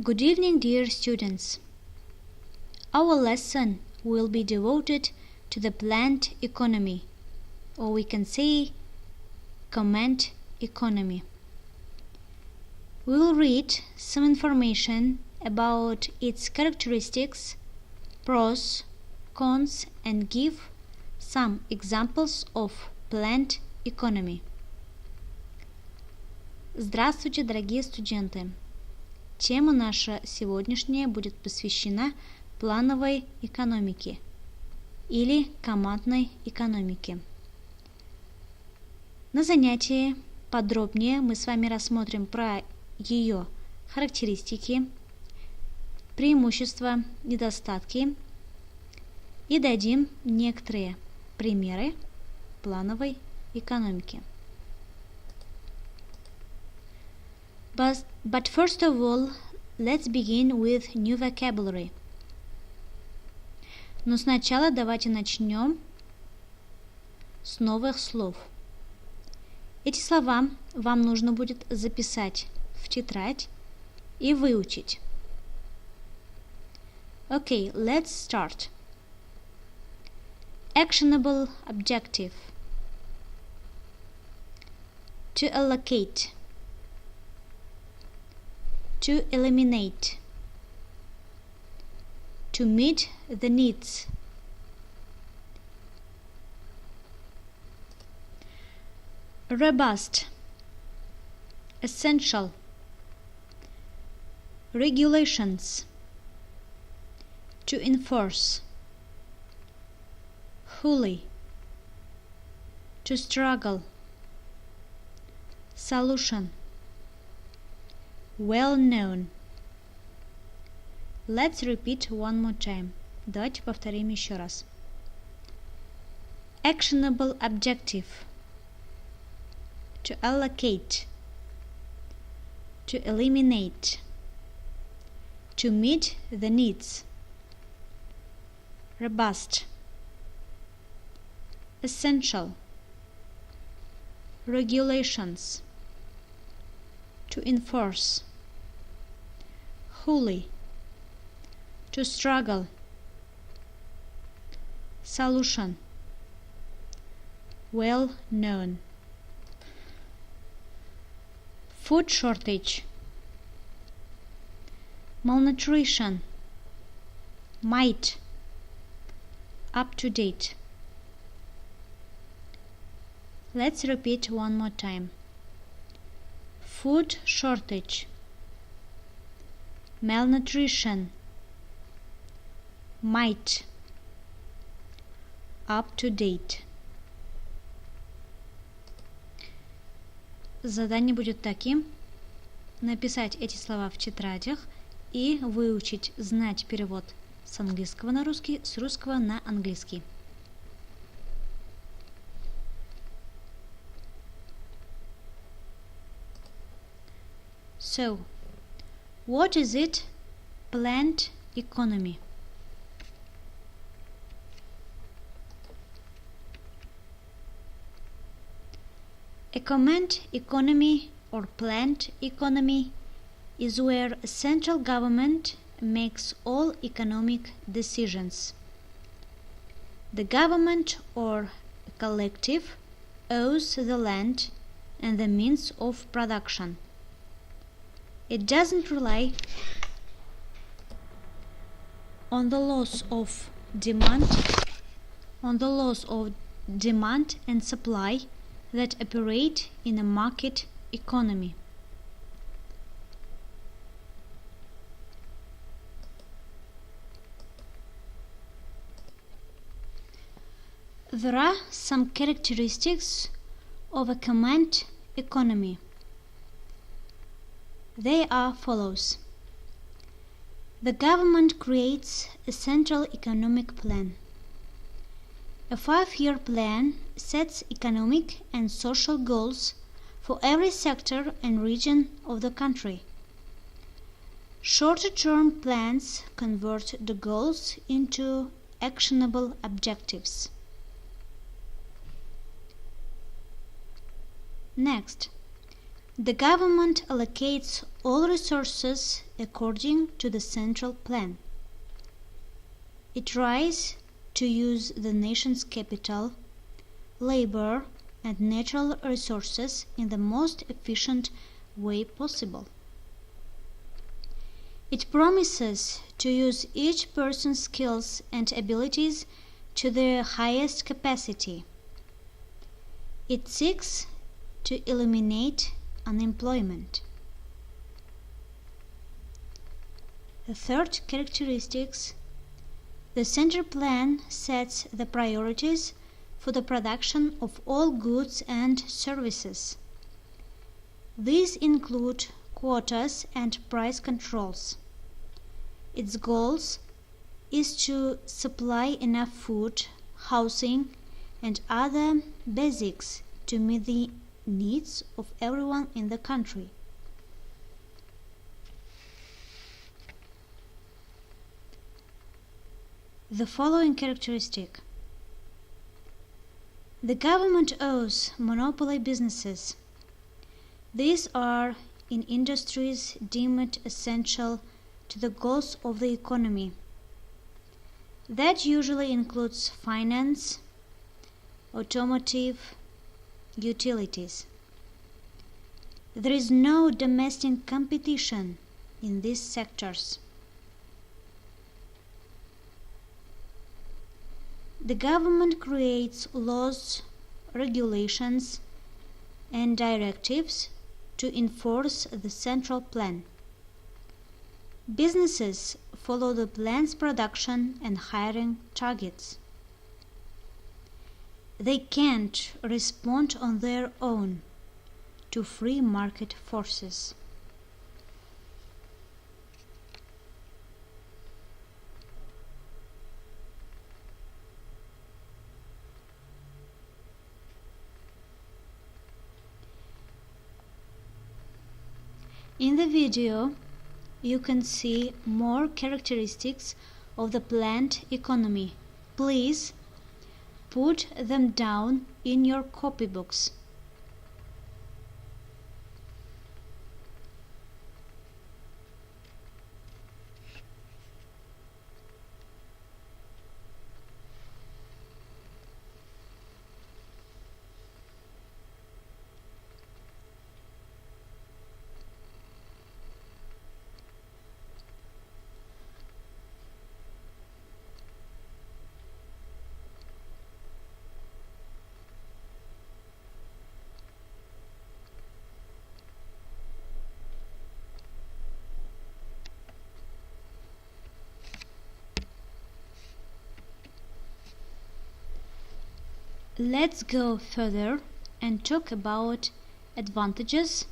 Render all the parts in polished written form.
Good evening, dear students. Our lesson will be devoted to the planned economy, or we can say comment economy. We will read some information about its characteristics, pros, cons, and give some examples of planned economy. Здравствуйте, дорогие студенты! Тема наша сегодняшняя будет посвящена плановой экономике или командной экономике. На занятии подробнее мы с вами рассмотрим про ее характеристики, преимущества, недостатки и дадим некоторые примеры плановой экономики. But first of all, let's begin with new vocabulary. Но сначала давайте начнем с новых слов. Эти слова вам нужно будет записать в тетрадь и выучить. Okay, let's start. Actionable objective. To allocate. To eliminate. To meet the needs. Robust. Essential. Regulations. To enforce. Wholly. To struggle. Solution. Well known. Let's repeat one more time. Давайте повторим еще раз. Actionable objective. To allocate. To eliminate. To meet the needs. Robust. Essential. Regulations. To enforce. Wholly. To struggle. Solution. Well known. Food shortage. Malnutrition. Might. Up to date. Let's repeat one more time. Food shortage. Malnutrition. Might. Up to date. Задание будет таким: написать эти слова в тетрадях и выучить, знать перевод с английского на русский, с русского на английский. So, what is it? Planned economy. A command economy or planned economy is where a central government makes all economic decisions. The government or a collective owns the land and the means of production. It doesn't rely on the laws of demand and supply that operate in a market economy. There are some characteristics of a command economy. They are follows. The government creates a central economic plan. A 5-year plan sets economic and social goals for every sector and region of the country. Shorter-term plans convert the goals into actionable objectives. Next, The government allocates all resources according to the central plan. It tries to use the nation's capital, labor, and natural resources in the most efficient way possible. It promises to use each person's skills and abilities to their highest capacity. It seeks to eliminate unemployment. The third characteristic: the Central Plan sets the priorities for the production of all goods and services. These include quotas and price controls. Its goals is to supply enough food, housing, and other basics to meet the needs of everyone in the country. The following characteristic: the government owns monopoly businesses. These are in industries deemed essential to the goals of the economy. That usually includes finance, automotive, utilities. There is no domestic competition in these sectors. The government creates laws, regulations, and directives to enforce the central plan. Businesses follow the plan's production and hiring targets. They can't respond on their own to free market forces. In the video, you can see more characteristics of the planned economy. Please put them down in your copybooks. Let's go further and talk about advantages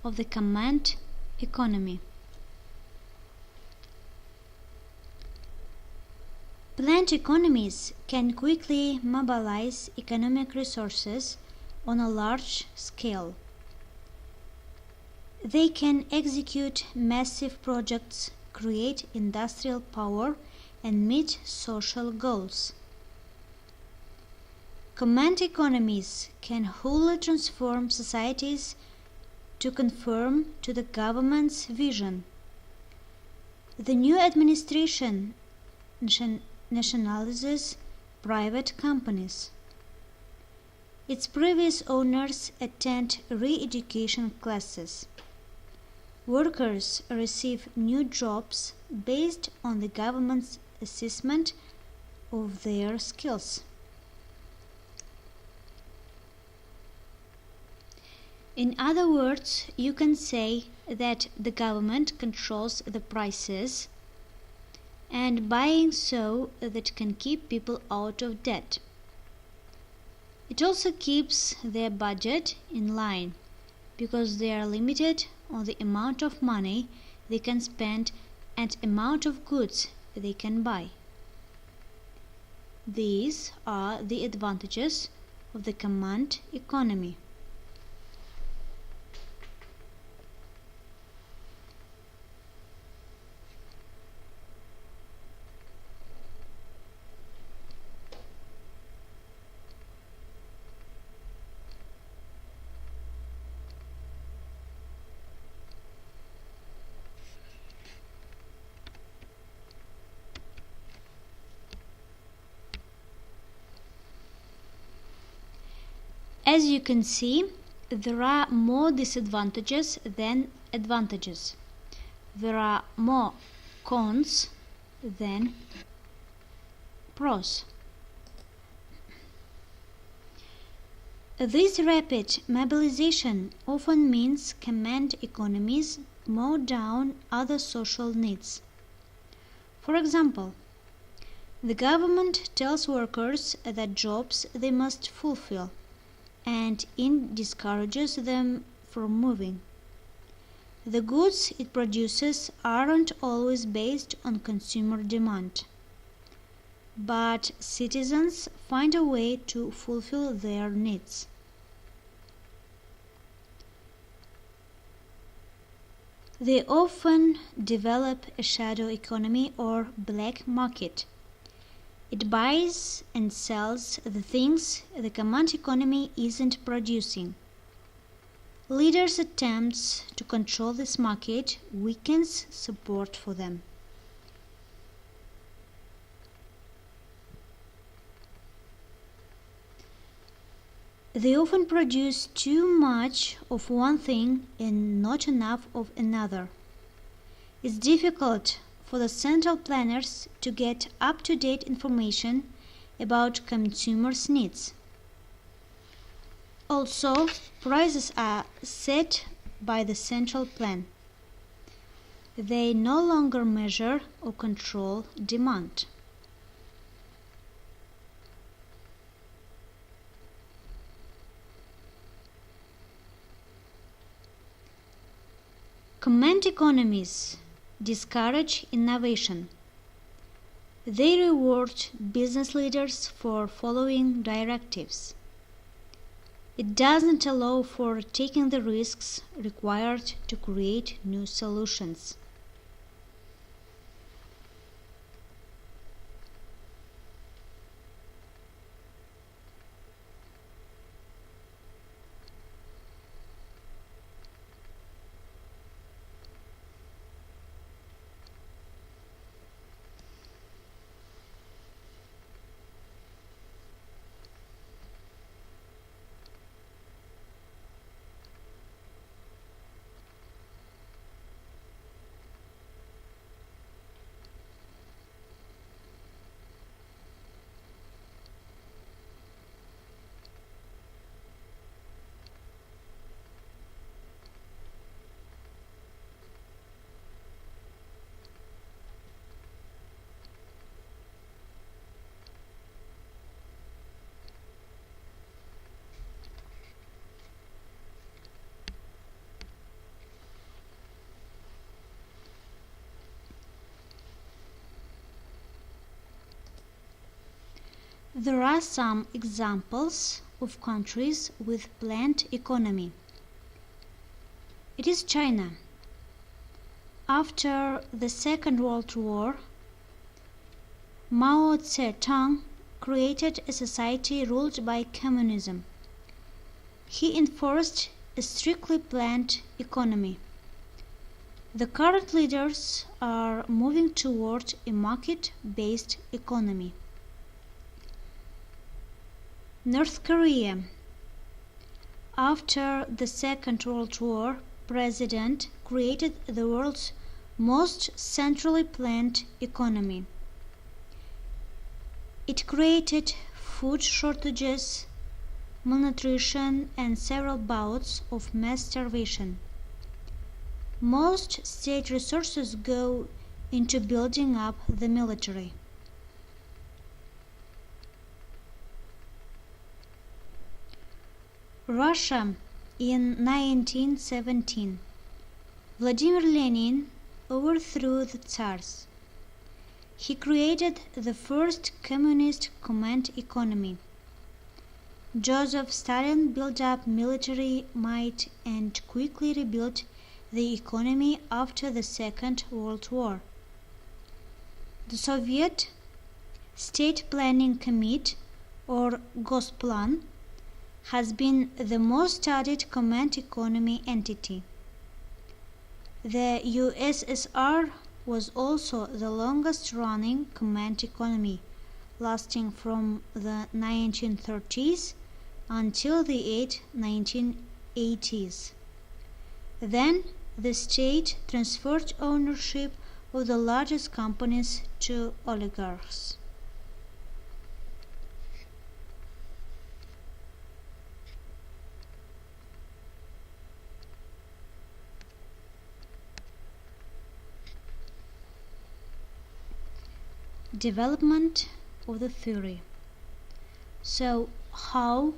of the command economy. Planned economies can quickly mobilize economic resources on a large scale. They can execute massive projects, create industrial power, and meet social goals. Command economies can wholly transform societies to conform to the government's vision. The new administration nationalizes private companies. Its previous owners attend re-education classes. Workers receive new jobs based on the government's assessment of their skills. In other words, you can say that the government controls the prices, and buying so that it can keep people out of debt. It also keeps their budget in line because they are limited on the amount of money they can spend and amount of goods they can buy. These are the advantages of the command economy. As you can see, there are more disadvantages than advantages. There are more cons than pros. This rapid mobilization often means command economies mow down other social needs. For example, the government tells workers that jobs they must fulfill and discourages them from moving. The goods it produces aren't always based on consumer demand, but citizens find a way to fulfill their needs. They often develop a shadow economy or black market. It buys and sells the things the command economy isn't producing. Leaders' attempts to control this market weakens support for them. They often produce too much of one thing and not enough of another. It's difficult for the central planners to get up-to-date information about consumers' needs. Also, prices are set by the central plan. They no longer measure or control demand. Command economies discourage innovation. They reward business leaders for following directives. It doesn't allow for taking the risks required to create new solutions. There are some examples of countries with planned economy. It is China. After the Second World War, Mao Zedong created a society ruled by communism. He enforced a strictly planned economy. The current leaders are moving toward a market-based economy. North Korea. After the Second World War, President created the world's most centrally planned economy. It created food shortages, malnutrition, and several bouts of mass starvation. Most state resources go into building up the military. Russia in 1917. Vladimir Lenin overthrew the Tsars. He created the first communist command economy. Joseph Stalin built up military might and quickly rebuilt the economy after the Second World War. The Soviet State Planning Committee, or Gosplan, has been the most studied command economy entity. The USSR was also the longest-running command economy, lasting from the 1930s until the 1980s. Then the state transferred ownership of the largest companies to oligarchs. Development of the theory. So, how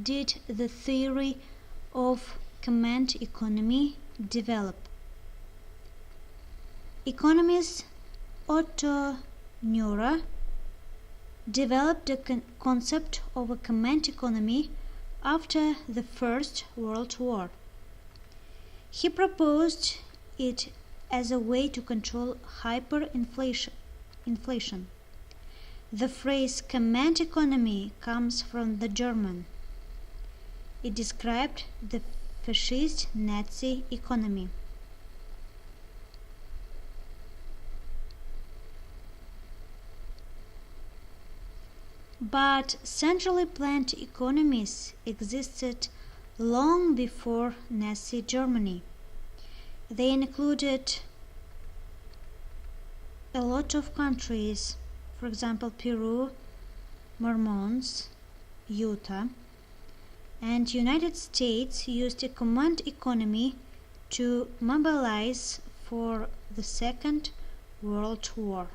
did the theory of command economy develop? Economist Otto Neurer developed the concept of a command economy after the First World War. He proposed it as a way to control hyperinflation. The phrase command economy comes from the German. It described the fascist Nazi economy. But centrally planned economies existed long before Nazi Germany. They included a lot of countries, for example Peru, Mormons, Utah, and United States used a command economy to mobilize for the Second World War.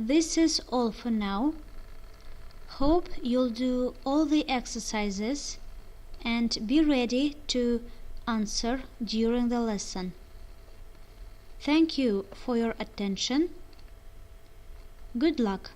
This is all for now. Hope you'll do all the exercises and be ready to answer during the lesson. Thank you for your attention. Good luck.